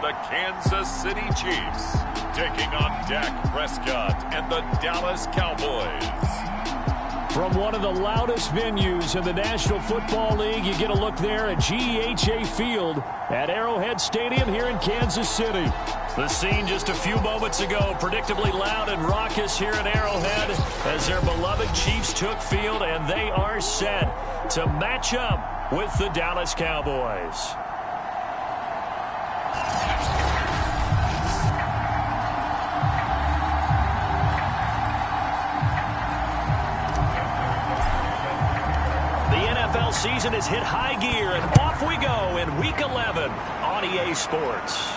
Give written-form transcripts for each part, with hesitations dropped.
the Kansas City Chiefs, taking on Dak Prescott and the Dallas Cowboys. From one of the loudest venues in the National Football League, you get a look there at GEHA Field at Arrowhead Stadium here in Kansas City. The scene just a few moments ago, predictably loud and raucous here at Arrowhead as their beloved Chiefs took field, and they are set to match up with the Dallas Cowboys. Season has hit high gear, and off we go in Week 11 on EA Sports.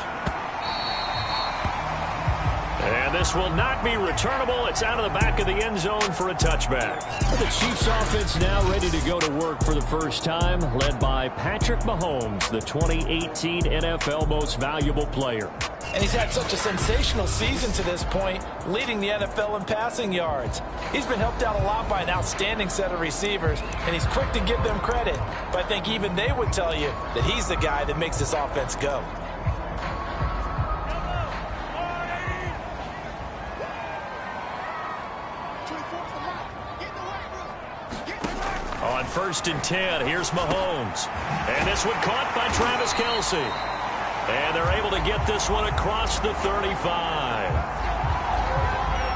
And this will not be returnable. It's out of the back of the end zone for a touchback. The Chiefs offense now ready to go to work for the first time, led by Patrick Mahomes, the 2018 NFL Most Valuable Player. And he's had such a sensational season to this point, leading the NFL in passing yards. He's been helped out a lot by an outstanding set of receivers, and he's quick to give them credit. But I think even they would tell you that he's the guy that makes this offense go. On 1st and 10, here's Mahomes. And this one caught by Travis Kelce. And they're able to get this one across the 35.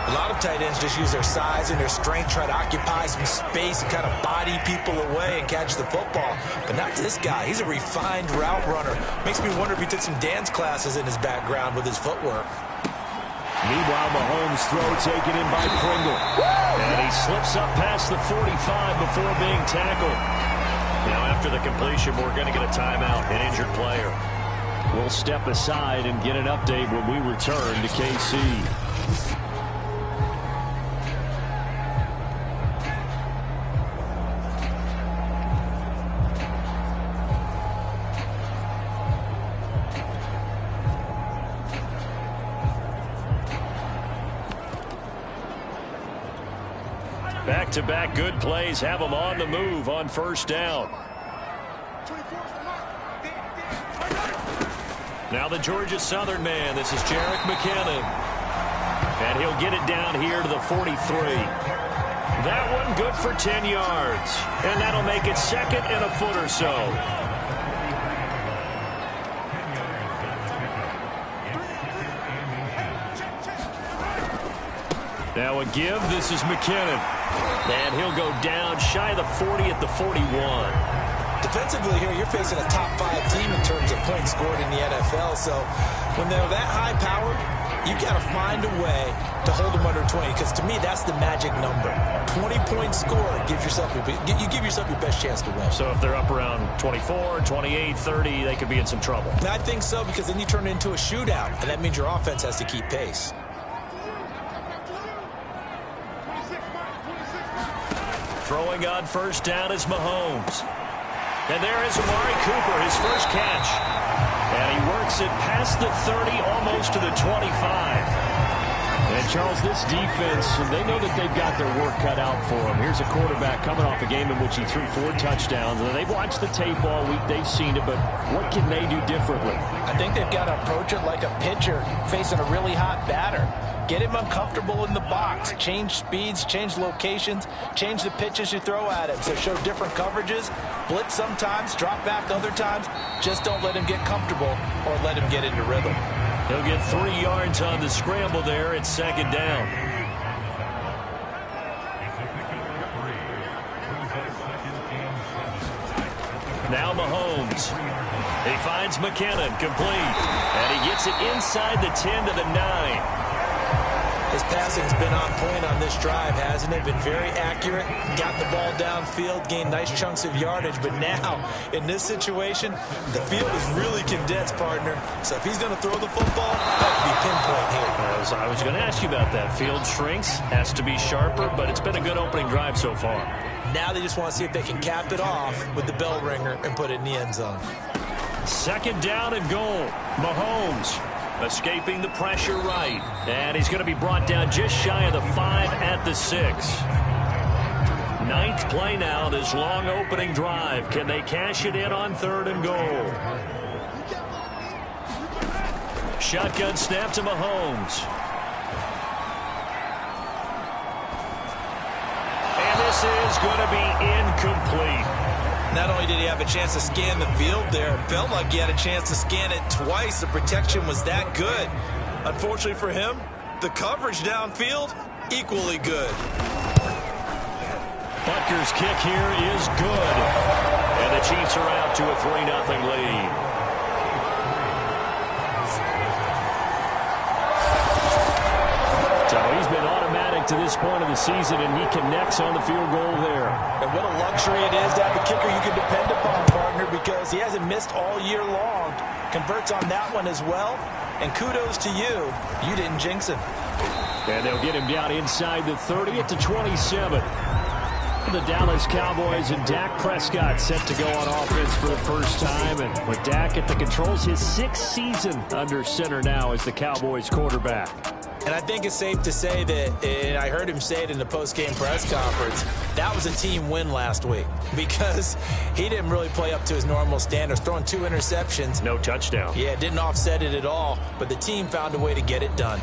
A lot of tight ends just use their size and their strength, try to occupy some space and kind of body people away and catch the football. But not this guy. He's a refined route runner. Makes me wonder if he took some dance classes in his background with his footwork. Meanwhile, Mahomes' throw taken in by Pringle. And he slips up past the 45 before being tackled. Now, after the completion, we're going to get a timeout, an injured player. We'll step aside and get an update when we return to KC. Back-to-back good plays have them on the move on 1st down. Now the Georgia Southern man. This is Jerick McKinnon. And he'll get it down here to the 43. That one good for 10 yards. And that'll make it 2nd and a foot or so. Now a give. This is McKinnon. And he'll go down shy of the 40 at the 41. Defensively here, you're facing a top 5 team in terms of points scored in the NFL. So when they're that high powered, you got to find a way to hold them under 20. Because to me, that's the magic number. 20-point score gives yourself you give yourself your best chance to win. So if they're up around 24, 28, 30, they could be in some trouble. And I think so, because then you turn it into a shootout, and that means your offense has to keep pace. Throwing on 1st down is Mahomes. And there is Amari Cooper, his first catch. And he works it past the 30, almost to the 25. And, Charles, this defense, they know that they've got their work cut out for them. Here's a quarterback coming off a game in which he threw 4 touchdowns. And they've watched the tape all week. They've seen it, but what can they do differently? I think they've got to approach it like a pitcher facing a really hot batter. Get him uncomfortable in the box. Change speeds, change locations, change the pitches you throw at him. So show different coverages, blitz sometimes, drop back other times. Just don't let him get comfortable or let him get into rhythm. He'll get 3 yards on the scramble there. It's 2nd down. Now Mahomes. He finds McKinnon, complete. And he gets it inside the 10 to the 9. His passing's been on point on this drive, hasn't it? Been very accurate, got the ball downfield, gained nice chunks of yardage. But now, in this situation, the field is really condensed, partner. So if he's going to throw the football, that could be pinpoint here. I was going to ask you about that. Field shrinks, has to be sharper, but it's been a good opening drive so far. Now they just want to see if they can cap it off with the bell ringer and put it in the end zone. 2nd down and goal. Mahomes escaping the pressure right. And he's going to be brought down just shy of the 5 at the 6. 9th play now, this long opening drive. Can they cash it in on 3rd and goal? shotgun snap to Mahomes. And this is going to be incomplete. Not only did he have a chance to scan the field there, it felt like he had a chance to scan it twice. The protection was that good. Unfortunately for him, the coverage downfield, equally good. Butker's kick here is good. And the Chiefs are out to a 3-0 lead. So he's been automatic to this point of the season, and he connects on the field goal there. And what a luxury it is to have a kicker you can depend upon, partner, because he hasn't missed all year long. Converts on that one as well. And kudos to you. You didn't jinx him. And they'll get him down inside the 30 at the 27. The Dallas Cowboys and Dak Prescott set to go on offense for the first time. And with Dak at the controls, his 6th season under center now as the Cowboys quarterback. And I think it's safe to say that, and I heard him say it in the post-game press conference, that was a team win last week because he didn't really play up to his normal standards, throwing 2 interceptions. No touchdown. Yeah, didn't offset it at all, but the team found a way to get it done.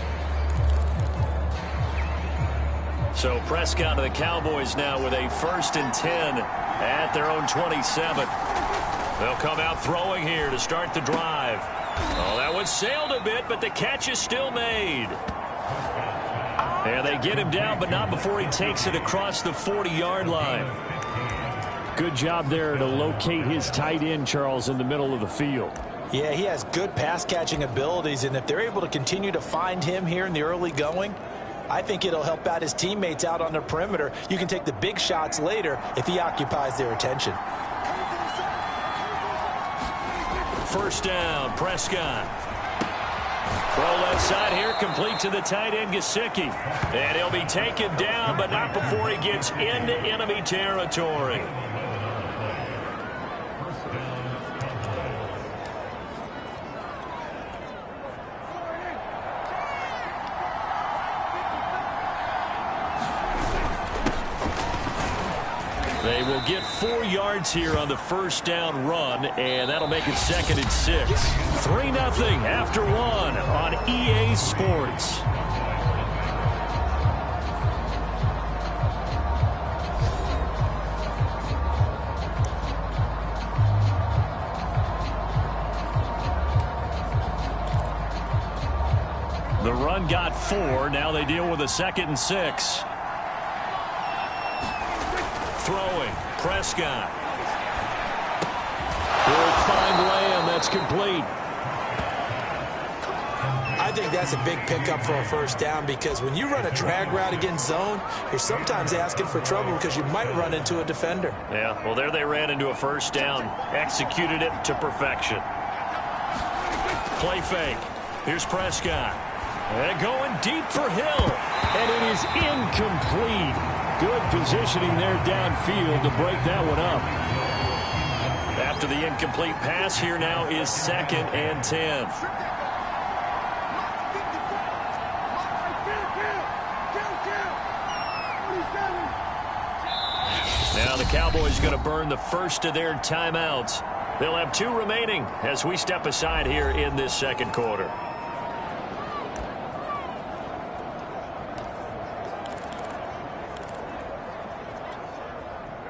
So Prescott to the Cowboys now with a 1st and 10 at their own 27. They'll come out throwing here to start the drive. Oh, that one sailed a bit, but the catch is still made. And they get him down, but not before he takes it across the 40-yard line. Good job there to locate his tight end, Charles, in the middle of the field. Yeah, he has good pass-catching abilities, and if they're able to continue to find him here in the early going, I think it'll help out his teammates out on the perimeter. You can take the big shots later if he occupies their attention. First down, Prescott. Throw left side here, complete to the tight end, Gesicki. And he'll be taken down, but not before he gets into enemy territory. They will get 4 yards here on the first down run, and that'll make it 2nd and 6. 3-0 after 1 on EA Sports. The run got 4. Now they deal with a 2nd and 6. Throwing, Prescott. Will find Lamb. That's complete. I think that's a big pickup for a first down because when you run a drag route against zone, you're sometimes asking for trouble because you might run into a defender. Yeah, well, there they ran into a first down. Executed it to perfection. Play fake. Here's Prescott. And going deep for Hill. And it is incomplete. Good positioning there downfield to break that one up. After the incomplete pass, here now is 2nd and 10. Now the Cowboys going to burn the first of their timeouts. They'll have 2 remaining as we step aside here in this 2nd quarter.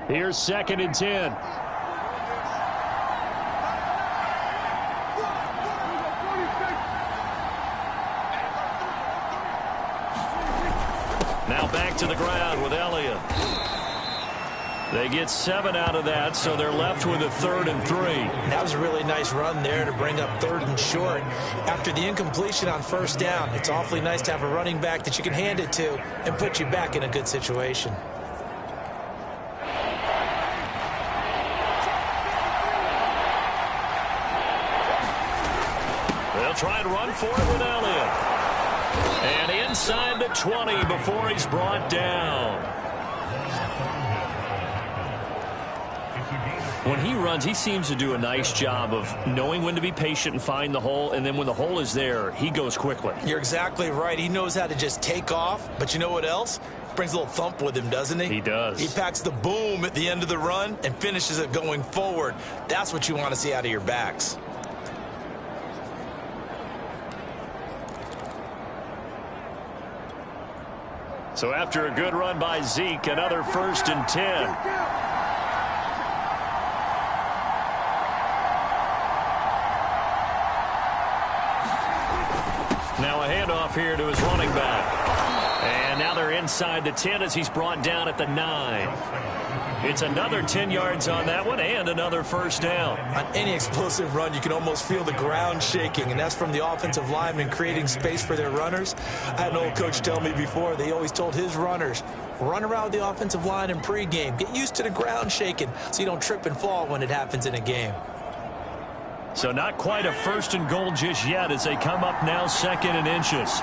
Here's 2nd and 10. Now back to the ground with Elliott. They get 7 out of that, so they're left with a 3rd and 3. That was a really nice run there to bring up 3rd and short. After the incompletion on first down, it's awfully nice to have a running back that you can hand it to and put you back in a good situation. They'll try and run for it with Elliott. And inside the 20 before he's brought down. When he runs, he seems to do a nice job of knowing when to be patient and find the hole, and then when the hole is there, he goes quickly. You're exactly right. He knows how to just take off, but you know what else? Brings a little thump with him, doesn't he? He does. He packs the boom at the end of the run and finishes it going forward. That's what you want to see out of your backs. So after a good run by Zeke, another 1st and 10. Now a handoff here to his running back. And now they're inside the 10 as he's brought down at the 9. It's another 10 yards on that one and another 1st down. On any explosive run, you can almost feel the ground shaking, and that's from the offensive linemen creating space for their runners. I had an old coach tell me before, they always told his runners, run around the offensive line in pregame. Get used to the ground shaking so you don't trip and fall when it happens in a game. So not quite a 1st and goal just yet as they come up now 2nd and inches.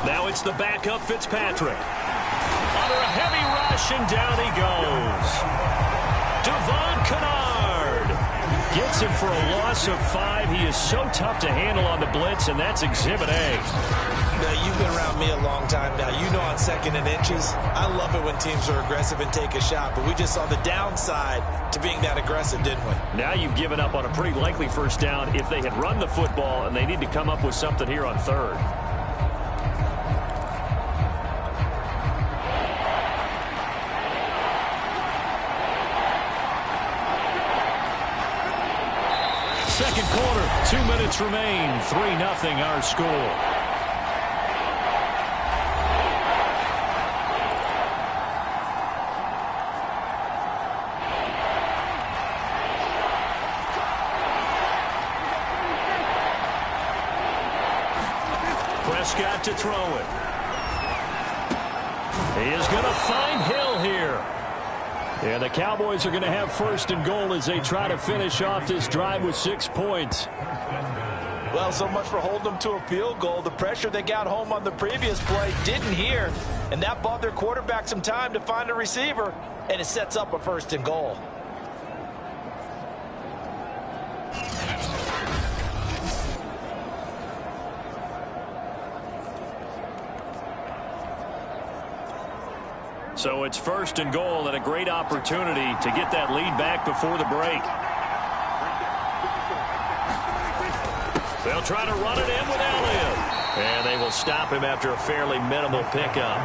Now it's the backup Fitzpatrick. Under a heavy rush, and down he goes. Devon Kennard gets him for a loss of 5. He is so tough to handle on the blitz, and that's Exhibit A. Now, you've been around me a long time now. You know on 2nd and inches, I love it when teams are aggressive and take a shot, but we just saw the downside to being that aggressive, didn't we? Now you've given up on a pretty likely 1st down if they had run the football, and they need to come up with something here on 3rd. Second quarter, 2 minutes remain, 3-0 our score. Prescott to throw it. He is going to find Hill here. And the Cowboys are going to have 1st and goal as they try to finish off this drive with 6 points. Well, so much for holding them to a field goal. The pressure they got home on the previous play didn't hear, and that bought their quarterback some time to find a receiver, and it sets up a 1st and goal. So it's 1st and goal and a great opportunity to get that lead back before the break. They'll try to run it in with Elliott. And they will stop him after a fairly minimal pickup.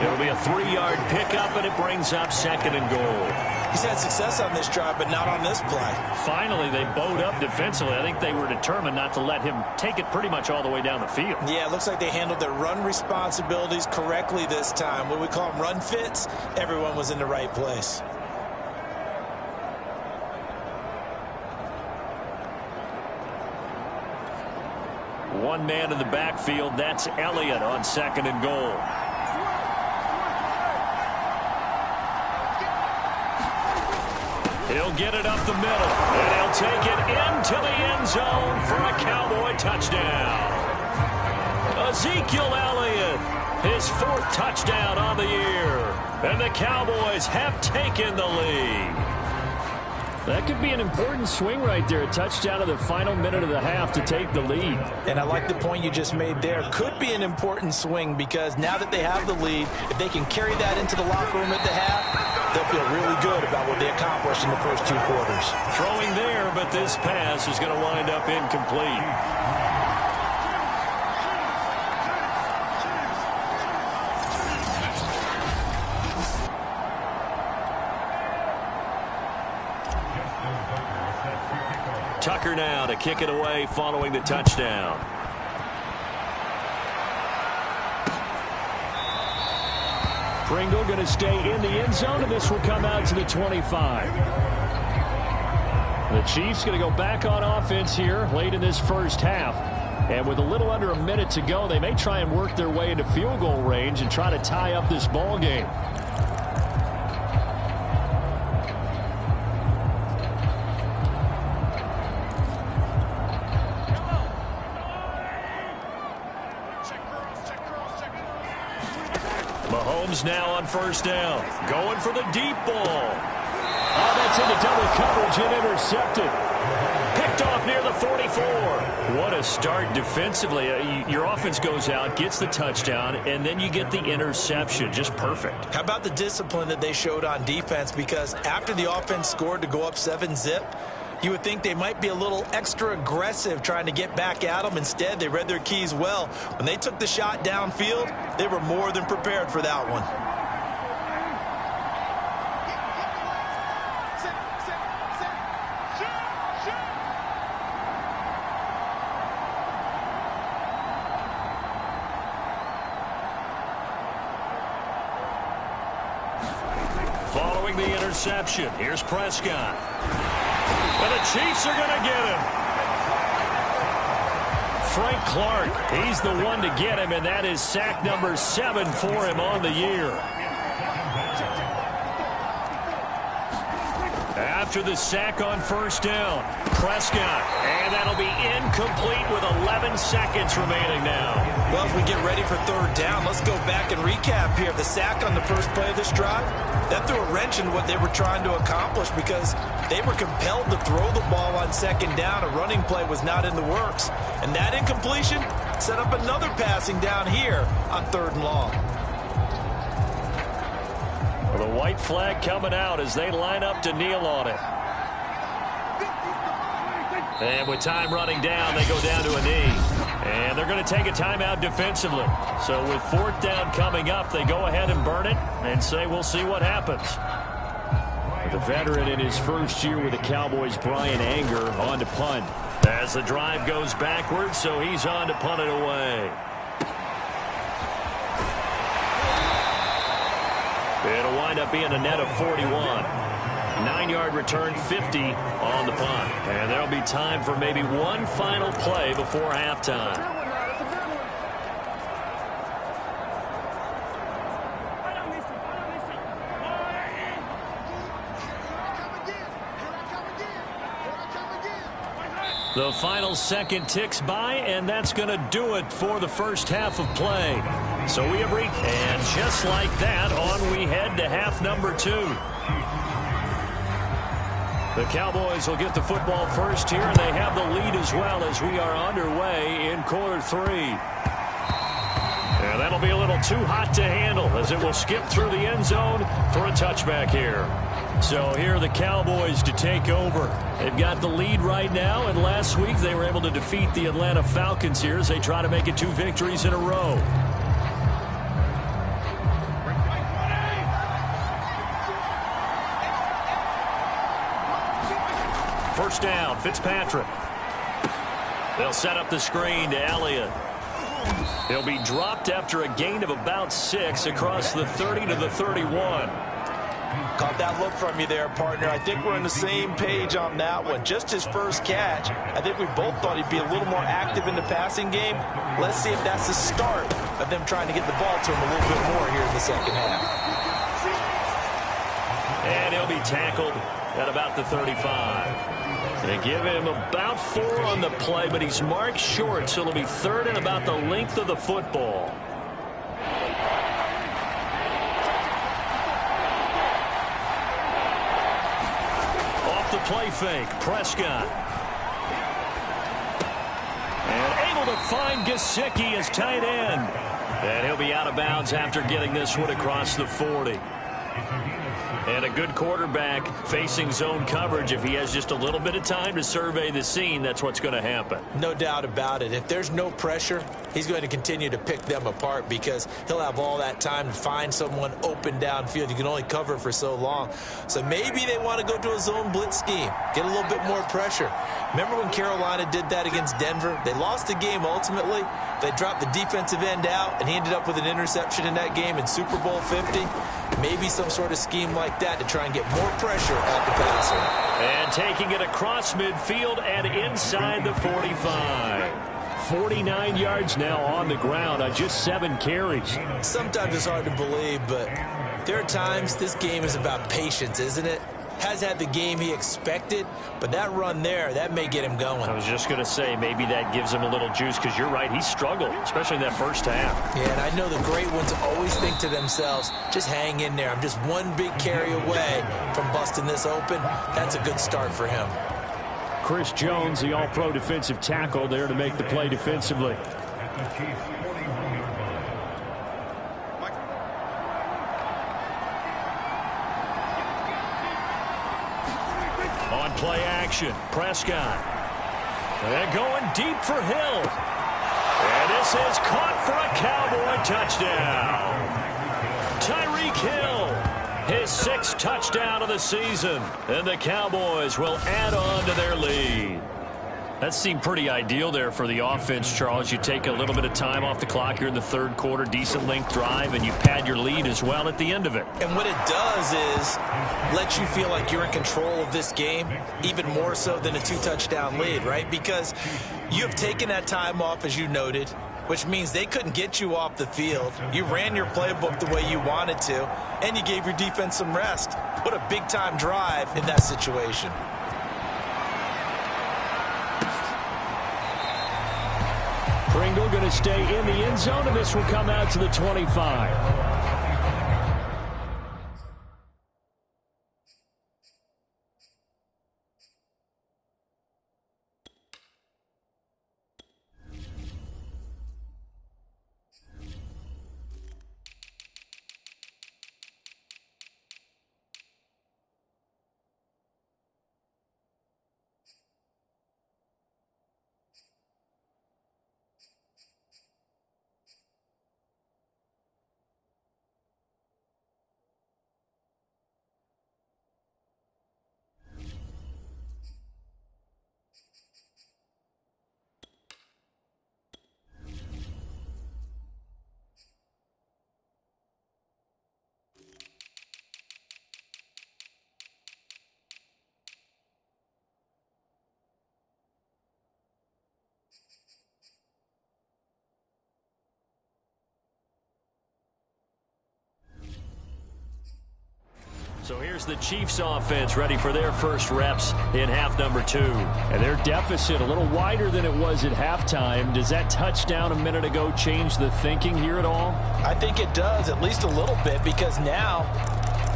It'll be a 3-yard pickup, and it brings up 2nd and goal. He's had success on this drive, but not on this play. Finally, they bowed up defensively. I think they were determined not to let him take it pretty much all the way down the field. Yeah, it looks like they handled their run responsibilities correctly this time. When we call them run fits, everyone was in the right place. One man in the backfield, that's Elliott on 2nd and goal. He'll get it up the middle, and he'll take it into the end zone for a Cowboy touchdown. Ezekiel Elliott, his 4th touchdown on the year, and the Cowboys have taken the lead. That could be an important swing right there, a touchdown of the final minute of the half to take the lead. And I like the point you just made there. Could be an important swing because now that they have the lead, if they can carry that into the locker room at the half, they'll feel really good about what they accomplished in the first 2 quarters. Throwing there, but this pass is going to wind up incomplete. Tucker now to kick it away following the touchdown. Pringle going to stay in the end zone, and this will come out to the 25. The Chiefs going to go back on offense here late in this first half. And with a little under a minute to go, they may try and work their way into field goal range and try to tie up this ball game. Mahomes now on 1st down. Going for the deep ball. Oh, that's into double coverage and intercepted. Picked off near the the 44. What a start defensively. Your offense goes out, gets the touchdown, and then you get the interception. Just perfect. How about the discipline that they showed on defense? Because after the offense scored to go up 7-zip, you would think they might be a little extra aggressive trying to get back at them. Instead, they read their keys well. When they took the shot downfield, they were more than prepared for that one. Following the interception, here's Prescott. And the Chiefs are going to get him. Frank Clark, he's the one to get him, and that is sack number 7 for him on the year. After the sack on first down, Prescott, and that'll be incomplete with 11 seconds remaining now. Well, as we get ready for third down, let's go back and recap here. The sack on the first play of this drive, that threw a wrench in what they were trying to accomplish because they were compelled to throw the ball on second down. A running play was not in the works. And that incompletion set up another passing down here on third and long. Well, the white flag coming out as they line up to kneel on it. And with time running down, they go down to a knee. And they're going to take a timeout defensively. So with fourth down coming up, they go ahead and burn it and say we'll see what happens. The veteran in his first year with the Cowboys, Brian Anger, on to punt. As the drive goes backwards, so he's on to punt it away. It'll wind up being a net of 41. 9-yard return, 50 on the punt. And there'll be time for maybe one final play before halftime. The final second ticks by, and that's going to do it for the first half of play. So we have reached, and just like that, on we head to half number 2. The Cowboys will get the football first here, and they have the lead as well as we are underway in quarter 3. And that'll be a little too hot to handle as it will skip through the end zone for a touchback here. So here are the Cowboys to take over. They've got the lead right now, and last week they were able to defeat the Atlanta Falcons here as they try to make it 2 victories in a row. First down, Fitzpatrick. They'll set up the screen to Elliott. He'll be dropped after a gain of about 6 across the 30 to the 31. Caught that look from you there, partner. I think we're on the same page on that one. Just his first catch. I think we both thought he'd be a little more active in the passing game. Let's see if that's the start of them trying to get the ball to him a little bit more here in the second half. And he'll be tackled at about the 35. They give him about 4 on the play, but he's marked short, so it'll be third and about the length of the football. Off the play fake, Prescott. And able to find Gesicki as tight end. And he'll be out of bounds after getting this one across the 40. And a good quarterback facing zone coverage. If he has just a little bit of time to survey the scene, that's what's going to happen. No doubt about it. If there's no pressure, he's going to continue to pick them apart because he'll have all that time to find someone open downfield. You can only cover for so long. So maybe they want to go to a zone blitz scheme, get a little bit more pressure. Remember when Carolina did that against Denver? They lost the game ultimately. They dropped the defensive end out, and he ended up with an interception in that game in Super Bowl 50. Maybe some sort of scheme like that to try and get more pressure at the passer. And taking it across midfield and inside the 45. 49 yards now on the ground on just 7 carries. Sometimes it's hard to believe, but there are times this game is about patience, isn't it? Has had the game he expected, but that run there, that may get him going. I was just going to say, maybe that gives him a little juice, because you're right, he struggled, especially in that first half. Yeah, and I know the great ones always think to themselves, just hang in there. I'm just one big carry away from busting this open. That's a good start for him. Chris Jones, the all-pro defensive tackle, there to make the play defensively. On play action, Prescott. And going deep for Hill. And this is caught for a Cowboy touchdown. Tyreek Hill, his 6th touchdown of the season. And the Cowboys will add on to their lead. That seemed pretty ideal there for the offense, Charles. You take a little bit of time off the clock here in the third quarter, decent length drive, and you pad your lead as well at the end of it. And what it does is let you feel like you're in control of this game, even more so than a 2-touchdown lead, right? Because you have taken that time off, as you noted, which means they couldn't get you off the field. You ran your playbook the way you wanted to, and you gave your defense some rest. What a big-time drive in that situation. Pringle going to stay in the end zone, and this will come out to the 25. So here's the Chiefs offense ready for their first reps in half number 2. And their deficit a little wider than it was at halftime. Does that touchdown a minute ago change the thinking here at all? I think it does, at least a little bit, because now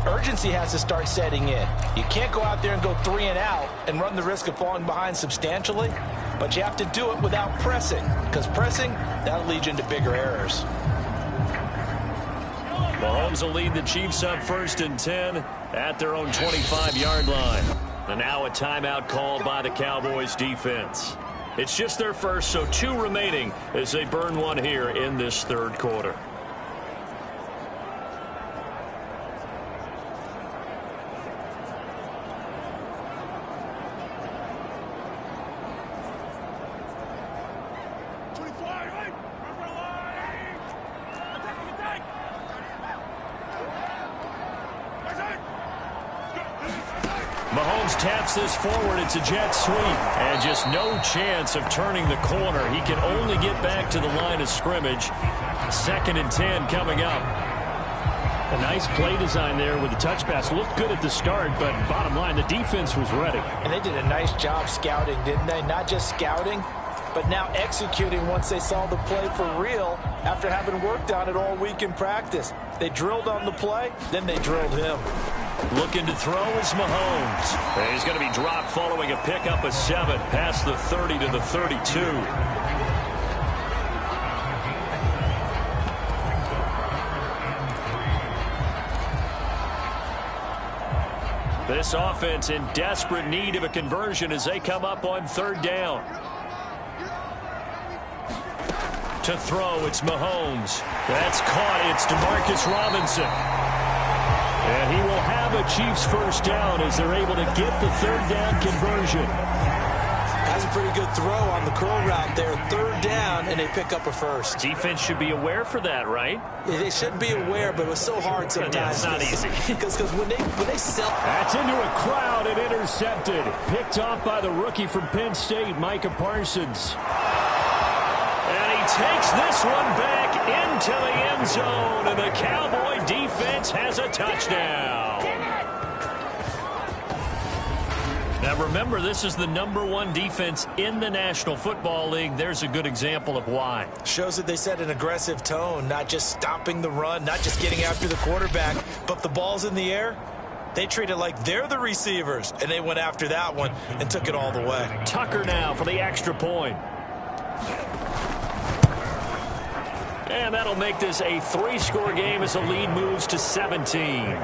urgency has to start setting in. You can't go out there and go 3 and out and run the risk of falling behind substantially, but you have to do it without pressing, because pressing, that'll lead you into bigger errors. Mahomes will lead the Chiefs up 1st and 10 at their own 25-yard line. And now a timeout called by the Cowboys defense. It's just their first, so 2 remaining as they burn one here in this third quarter. Mahomes taps this forward. It's a jet sweep. And just no chance of turning the corner. He can only get back to the line of scrimmage. 2nd and 10 coming up. A nice play design there with the touch pass. Looked good at the start, but bottom line, the defense was ready. And they did a nice job scouting, didn't they? Not just scouting, but now executing once they saw the play for real after having worked on it all week in practice. They drilled on the play, then they drilled him. Looking to throw is Mahomes. And he's going to be dropped following a pickup of 7 past the 30 to the 32. This offense in desperate need of a conversion as they come up on 3rd down. To throw, it's Mahomes. That's caught. It's DeMarcus Robinson. And he will have a Chiefs first down as they're able to get the 3rd down conversion. That's a pretty good throw on the curl route there. 3rd down, and they pick up a first. Defense should be aware for that, right? Yeah, they should be aware, but it was so hard sometimes. Yeah, it's not easy. Because when they sell... That's into a crowd and intercepted. Picked off by the rookie from Penn State, Micah Parsons. And he takes this one back into the end zone, and the Cowboy defense has a touchdown. Now remember, this is the #1 defense in the National Football League. There's a good example of why. Shows that they set an aggressive tone, not just stopping the run, not just getting after the quarterback, but if the ball's in the air, They treat it like they're the receivers, and they went after that one and took it all the way. Tucker now for the extra point. And that'll make this a 3-score game as the lead moves to 17.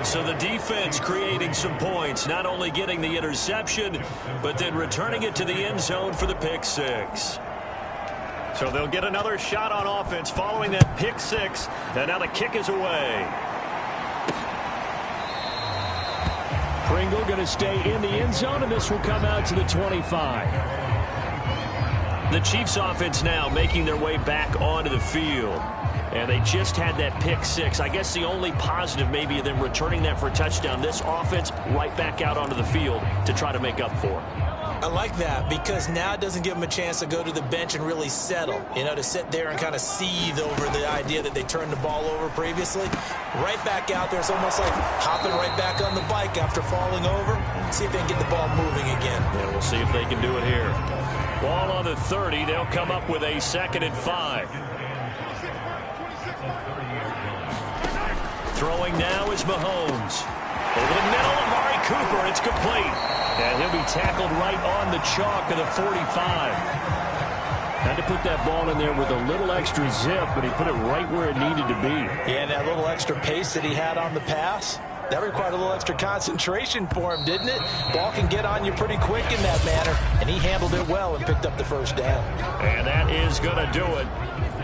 So the defense creating some points, not only getting the interception, but then returning it to the end zone for the pick six. So they'll get another shot on offense following that pick six, and now the kick is away. Pringle going to stay in the end zone, and this will come out to the 25. The Chiefs offense now making their way back onto the field. And they just had that pick six. I guess the only positive maybe of them returning that for a touchdown. This offense right back out onto the field to try to make up for it. I like that because now it doesn't give them a chance to go to the bench and really settle. You know, to sit there and kind of seethe over the idea that they turned the ball over previously. Right back out there. It's almost like hopping right back on the bike after falling over. See if they can get the ball moving again. Yeah, we'll see if they can do it here. Ball on the 30. They'll come up with a 2nd and 5. Throwing now is Mahomes. Over the middle, Amari Cooper. It's complete. And he'll be tackled right on the chalk of the 45. Had to put that ball in there with a little extra zip, but he put it right where it needed to be. Yeah, and that little extra pace that he had on the pass, that required a little extra concentration for him, didn't it? Ball can get on you pretty quick in that manner, and he handled it well and picked up the first down. And that is going to do it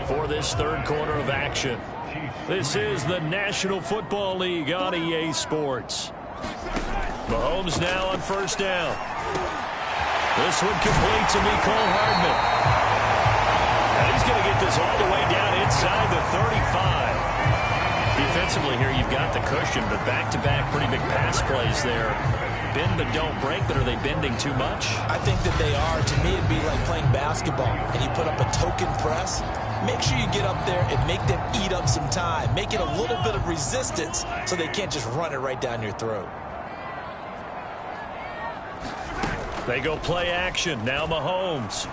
for this third quarter of action. This is the National Football League on EA Sports. Mahomes now on first down. This one complete to Mecole Hardman. And he's going to get this all the way down inside the 35. Defensively here, you've got the cushion, but back-to-back pretty big pass plays there. Bend but don't break, but are they bending too much? I think that they are. To me, it'd be like playing basketball, and you put up a token press. Make sure you get up there and make them eat up some time. Make it a little bit of resistance so they can't just run it right down your throat. They go play action. Now Mahomes.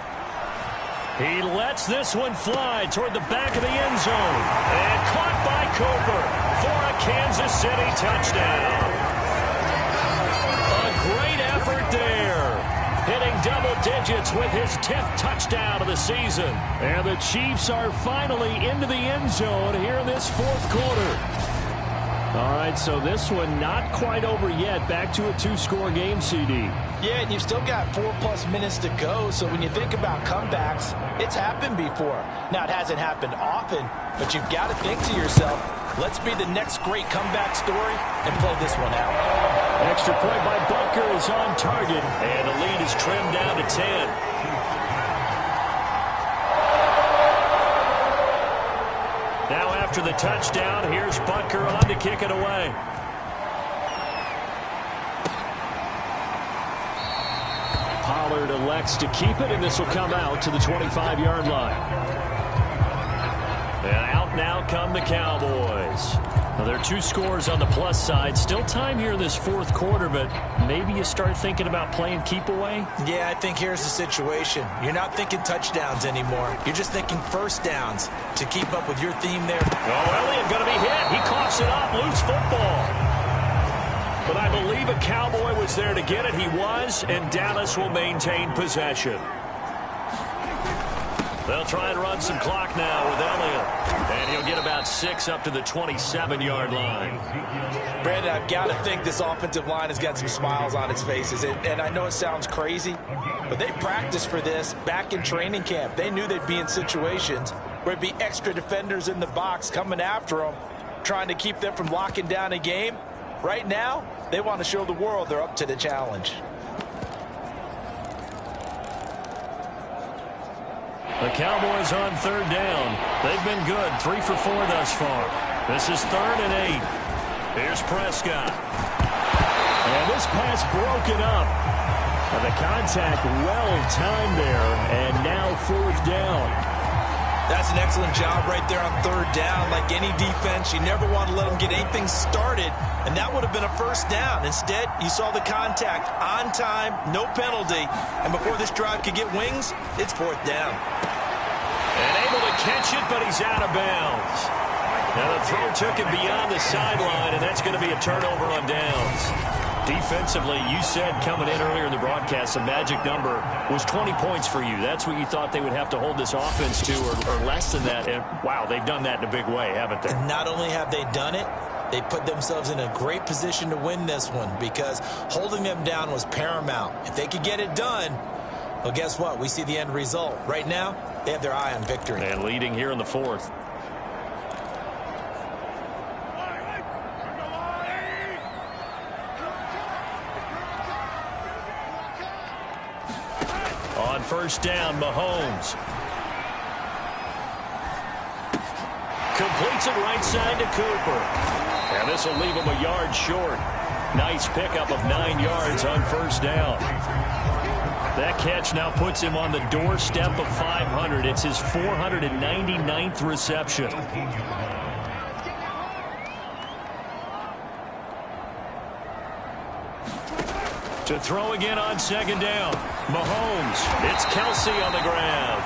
He lets this one fly toward the back of the end zone. And caught by Cooper for a Kansas City touchdown. A great effort there. Hitting double digits with his 10th touchdown of the season. And the Chiefs are finally into the end zone here in this fourth quarter. All right, so this one not quite over yet. Back to a 2-score game, CD. Yeah, and you've still got 4+ minutes to go, so when you think about comebacks, it's happened before. Now, it hasn't happened often, but you've got to think to yourself, let's be the next great comeback story and play this one out. Extra point by Butker is on target, and the lead is trimmed down to 10. Now after the touchdown, here's Butker on to kick it away. Pollard elects to keep it, and this will come out to the 25-yard line. And out now come the Cowboys. Now, there are 2 scores on the plus side. Still time here in this fourth quarter, but maybe you start thinking about playing keep away? Yeah, I think here's the situation. You're not thinking touchdowns anymore. You're just thinking first downs to keep up with your theme there. Oh, Elliott going to be hit. He coughs it up. Loose football. But I believe a Cowboy was there to get it. He was, and Dallas will maintain possession. They'll try and run some clock now with Elliott. And he'll get about 6 up to the 27-yard line. Brandon, I've got to think this offensive line has got some smiles on its faces. And I know it sounds crazy, but they practiced for this back in training camp. They knew they'd be in situations where it'd be extra defenders in the box coming after them, trying to keep them from locking down a game. Right now, they want to show the world they're up to the challenge. The Cowboys on third down. They've been good, 3 for 4 thus far. This is 3rd and 8. Here's Prescott. And this pass broken up. And the contact well timed there, and now 4th down. That's an excellent job right there on third down. Like any defense, you never want to let them get anything started, and that would have been a first down. Instead, you saw the contact on time, no penalty, and before this drive could get wings, it's 4th down. And able to catch it, but he's out of bounds. Now the throw took him beyond the sideline, and that's going to be a turnover on downs. Defensively, you said coming in earlier in the broadcast, the magic number was 20 points for you. That's what you thought they would have to hold this offense to, or less than that. And, wow, they've done that in a big way, haven't they? And not only have they done it, they put themselves in a great position to win this one because holding them down was paramount. If they could get it done, well, guess what? We see the end result. Right now, they have their eye on victory. And leading here in the fourth. On first down, Mahomes. Completes it right side to Cooper. And this will leave him a yard short. Nice pickup of 9 yards on first down. That catch now puts him on the doorstep of 500. It's his 499th reception. To throw again on second down. Mahomes. It's Kelsey on the ground.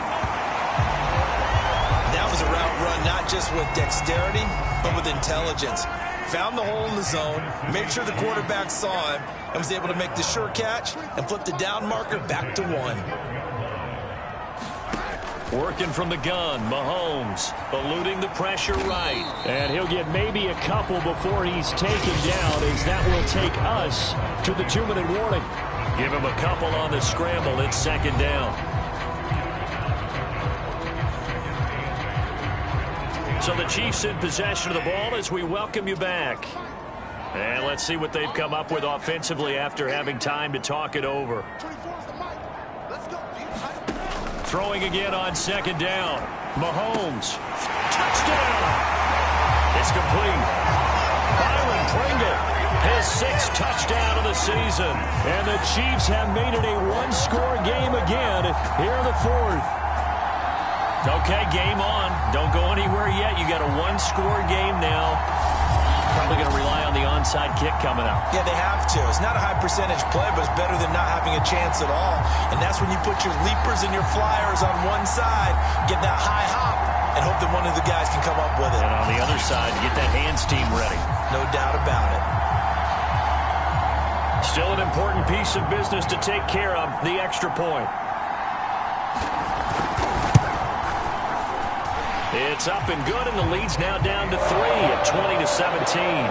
That was a route run not just with dexterity, but with intelligence. Found the hole in the zone, made sure the quarterback saw him, and was able to make the sure catch and flip the down marker back to 1. Working from the gun, Mahomes eluding the pressure right. And he'll get maybe a couple before he's taken down, as that will take us to the 2-minute warning. Give him a couple on the scramble. It's second down. So the Chiefs in possession of the ball as we welcome you back. And let's see what they've come up with offensively after having time to talk it over. Throwing again on second down. Mahomes. Touchdown! It's complete. Byron Pringle, his 6th touchdown of the season. And the Chiefs have made it a one-score game again here in the fourth. Okay, game on. Don't go anywhere yet. You got a one-score game now. Probably going to rely on the onside kick coming up. Yeah, they have to. It's not a high percentage play, but it's better than not having a chance at all. And that's when you put your leapers and your flyers on one side, get that high hop, and hope that one of the guys can come up with it. And on the other side, get that hands team ready. No doubt about it. Still an important piece of business to take care of, the extra point. It's up and good, and the lead's now down to 3 at 20-17.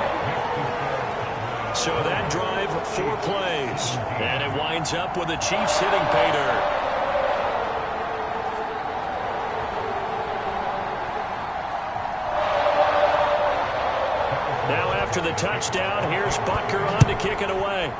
So that drive, 4 plays. And it winds up with the Chiefs hitting pay dirt. Now after the touchdown, here's Butker on to kick it away.